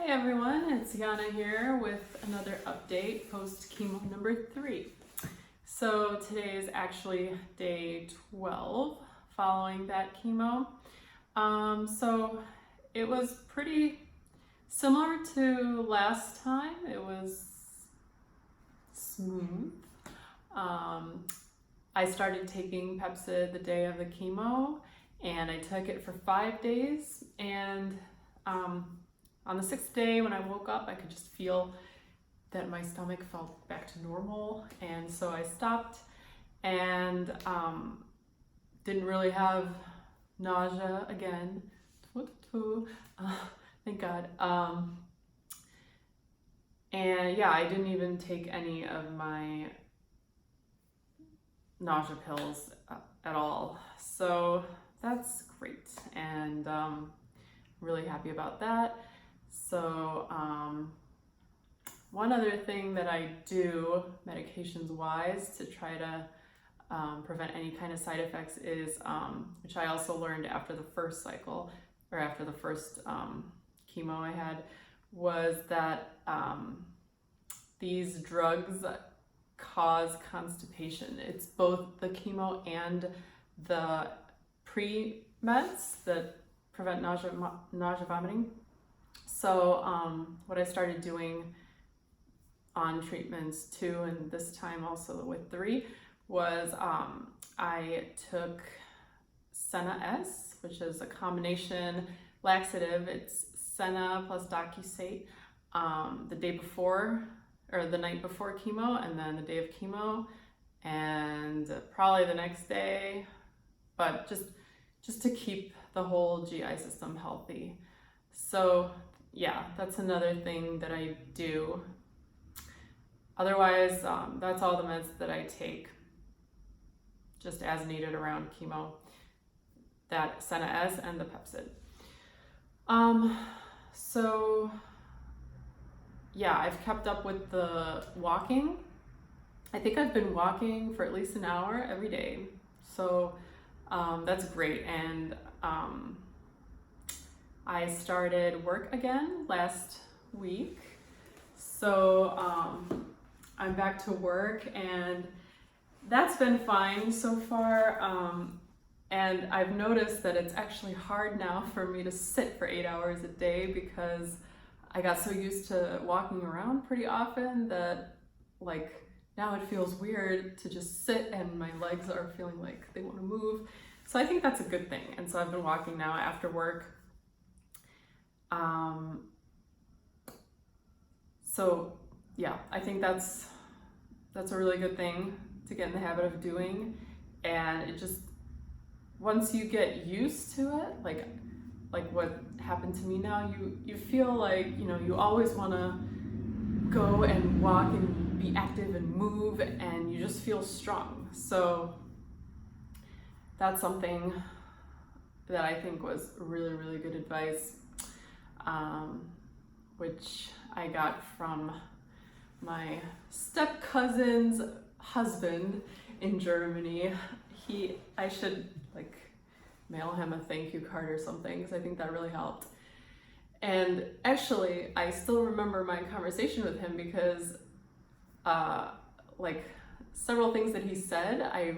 Hey everyone, it's Yana here with another update post chemo number 3. So today is actually day 12 following that chemo. So it was pretty similar to last time. It was smooth. I started taking Pepcid the day of the chemo and I took it for 5 days, and on the 6th day when I woke up, I could just feel that my stomach felt back to normal, and so I stopped and didn't really have nausea again. Thank God. And yeah, I didn't even take any of my nausea pills at all. So that's great, and really happy about that. So one other thing that I do medications wise to try to prevent any kind of side effects is, which I also learned after the first cycle, or after the first chemo I had, was that these drugs cause constipation. It's both the chemo and the pre-meds that prevent nausea, vomiting. So what I started doing on treatments 2 and this time also with 3 was I took Senna S, which is a combination laxative. It's Senna plus Docusate the day before, or the night before chemo, and then the day of chemo, and probably the next day, but just to keep the whole GI system healthy. So yeah, that's another thing that I do. Otherwise, that's all the meds that I take, just as needed around chemo. That Senna S and the Pepcid. So yeah, I've kept up with the walking. I think I've been walking for at least an hour every day. So that's great. And I started work again last week. So I'm back to work, and that's been fine so far. And I've noticed that it's actually hard now for me to sit for 8 hours a day, because I got so used to walking around pretty often that, like, now it feels weird to just sit and my legs are feeling like they want to move. So I think that's a good thing. And so I've been walking now after work. So yeah, I think that's a really good thing to get in the habit of doing. And it just, once you get used to it, like what happened to me now, you feel like, you always want to go and walk and be active and move, and you just feel strong. So that's something that I think was really, really good advice, which I got from my step cousin's husband in Germany. I should mail him a thank you card or something, because I think that really helped. And actually, I still remember my conversation with him, because several things that he said I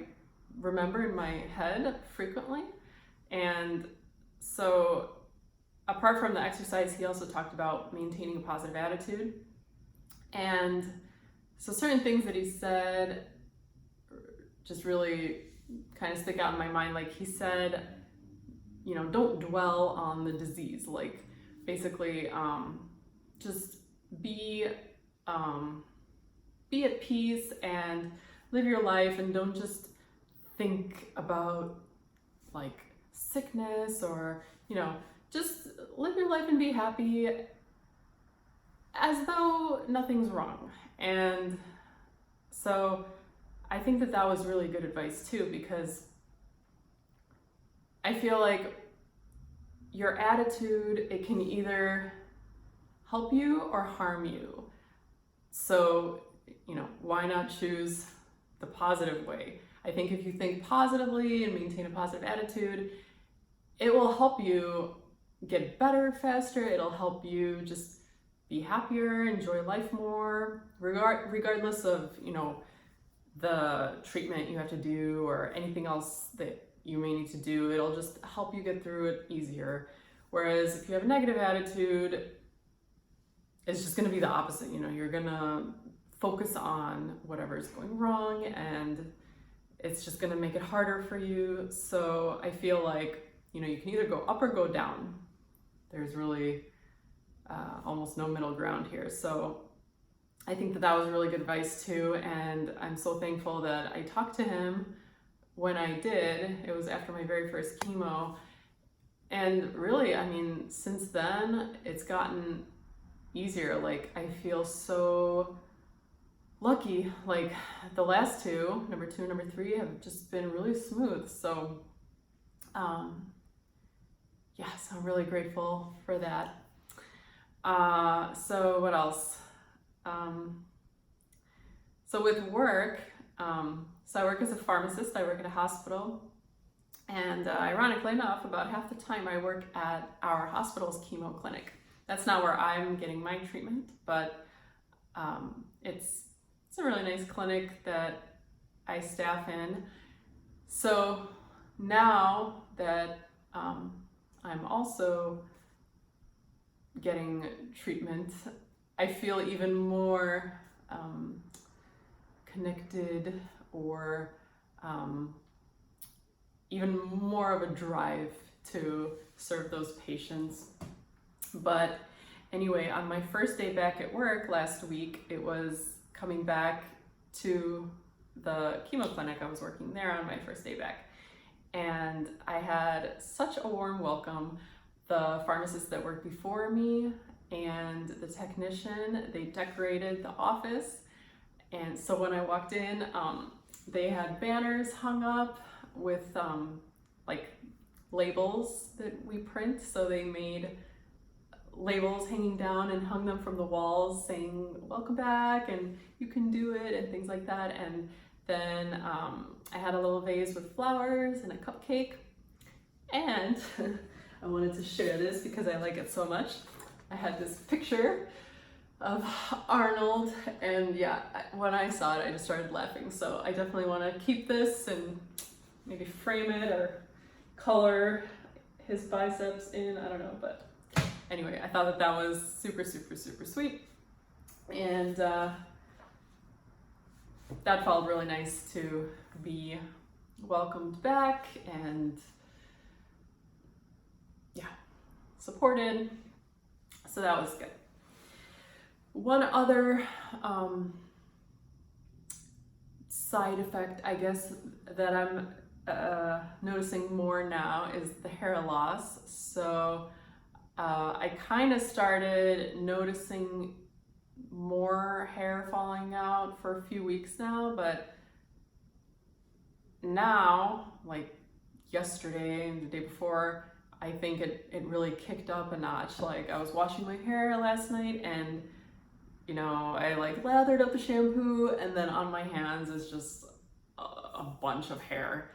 remember in my head frequently. And so apart from the exercise, he also talked about maintaining a positive attitude. And so certain things that he said just really kind of stick out in my mind. Like, he said, don't dwell on the disease. Like, basically, just be at peace and live your life, and don't just think about sickness, or just live your life and be happy as though nothing's wrong. And so I think that was really good advice too, because I feel like your attitude, it can either help you or harm you. So, why not choose the positive way? I think if you think positively and maintain a positive attitude, it will help you get better faster. It'll help you just be happier, enjoy life more, regardless of, you know, the treatment you have to do or anything else that you may need to do. It'll just help you get through it easier. Whereas if you have a negative attitude, it's just going to be the opposite. You know, you're going to focus on whatever's going wrong, and it's just going to make it harder for you. So I feel like, you know, you can either go up or go down. There's really almost no middle ground here. So I think that that was really good advice too. And I'm so thankful that I talked to him when I did. It was after my very first chemo. And really, I mean, since then, it's gotten easier. Like, I feel so lucky. Like, the last two, number 2 and number 3, have just been really smooth. So, yes, I'm really grateful for that. So what else? So with work, so I work as a pharmacist. I work at a hospital. And ironically enough, about half the time I work at our hospital's chemo clinic. That's not where I'm getting my treatment, but it's a really nice clinic that I staff in. So now that I'm also getting treatment, I feel even more connected, or even more of a drive to serve those patients. But anyway, on my first day back at work last week, it was coming back to the chemo clinic. I was working there on my first day back, and I had such a warm welcome. The pharmacist that worked before me and the technician, they decorated the office. And so when I walked in, they had banners hung up with like labels that we print. So they made labels hanging down and hung them from the walls saying, welcome back, and you can do it, and things like that. And then I had a little vase with flowers and a cupcake. And I wanted to share this because I like it so much. I had this picture of Arnold, and yeah, when I saw it, I just started laughing. So I definitely want to keep this and maybe frame it or color his biceps in, I don't know, but anyway, I thought that that was super, super, super sweet. And that felt really nice to be welcomed back and yeah, supported. So that was good. One other side effect, I guess, that I'm noticing more now is the hair loss. So I kind of started noticing more hair falling out for a few weeks now, but now, like yesterday and the day before, I think it really kicked up a notch. Like, I was washing my hair last night, and you know, I like lathered up the shampoo, and then on my hands is just a bunch of hair.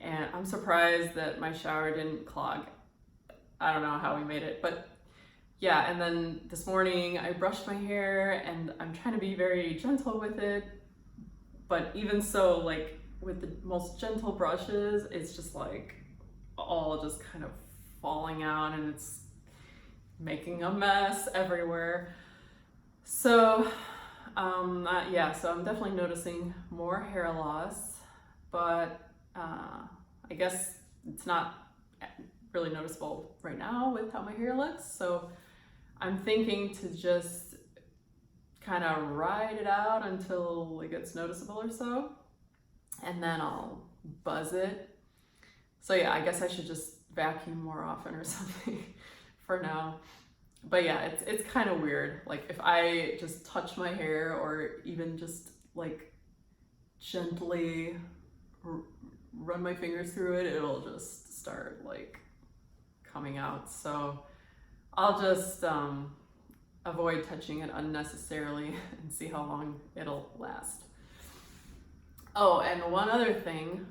And I'm surprised that my shower didn't clog. I don't know how we made it, but yeah. And then this morning I brushed my hair, and I'm trying to be very gentle with it. But even so, like with the most gentle brushes, it's just like all just kind of falling out, and it's making a mess everywhere. So yeah, so I'm definitely noticing more hair loss, but I guess it's not really noticeable right now with how my hair looks. So I'm thinking to just kind of ride it out until it gets noticeable or so, and then I'll buzz it. So yeah, I guess I should just vacuum more often or something for now. But yeah, it's kind of weird. Like, if I just touch my hair or even just like gently run my fingers through it, it'll just start like coming out. So I'll just avoid touching it unnecessarily and see how long it'll last. Oh, and one other thing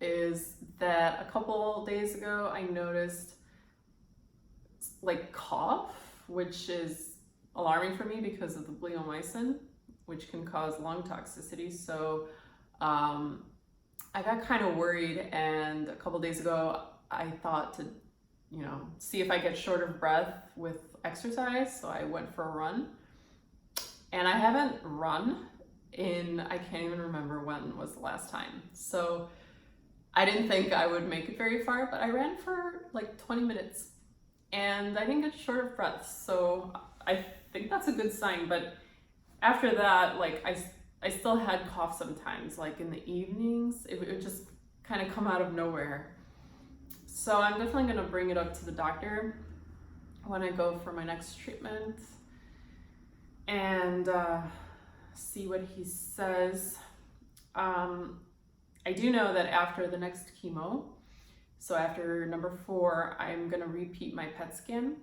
is that a couple days ago I noticed like cough, which is alarming for me because of the bleomycin, which can cause lung toxicity. So I got kind of worried, and a couple days ago I thought to, see if I get short of breath with exercise. So I went for a run, and I haven't run in, I can't even remember when was the last time. So I didn't think I would make it very far, but I ran for like 20 minutes and I didn't get short of breath. So I think that's a good sign. But after that, like I still had cough sometimes, like in the evenings. It would just kind of come out of nowhere. So I'm definitely going to bring it up to the doctor when I go for my next treatment and see what he says. I do know that after the next chemo, so after number 4, I'm going to repeat my PET scan.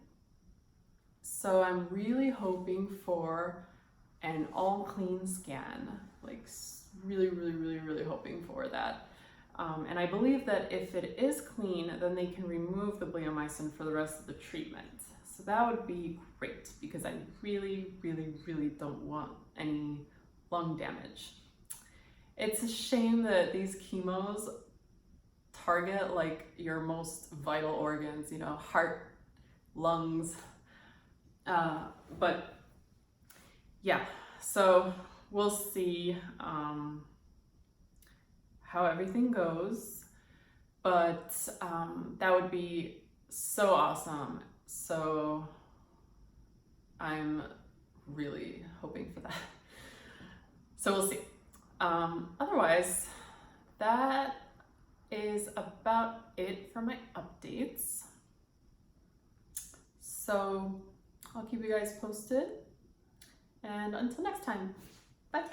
So I'm really hoping for an all clean scan, like really, really, really, really hoping for that. And I believe that if it is clean, then they can remove the bleomycin for the rest of the treatment. So that would be great because I really, really, really don't want any lung damage. It's a shame that these chemos target like your most vital organs, heart, lungs, but yeah, so we'll see how everything goes, but that would be so awesome. So I'm really hoping for that. So we'll see. Otherwise, that is about it for my updates. So I'll keep you guys posted, and until next time, bye.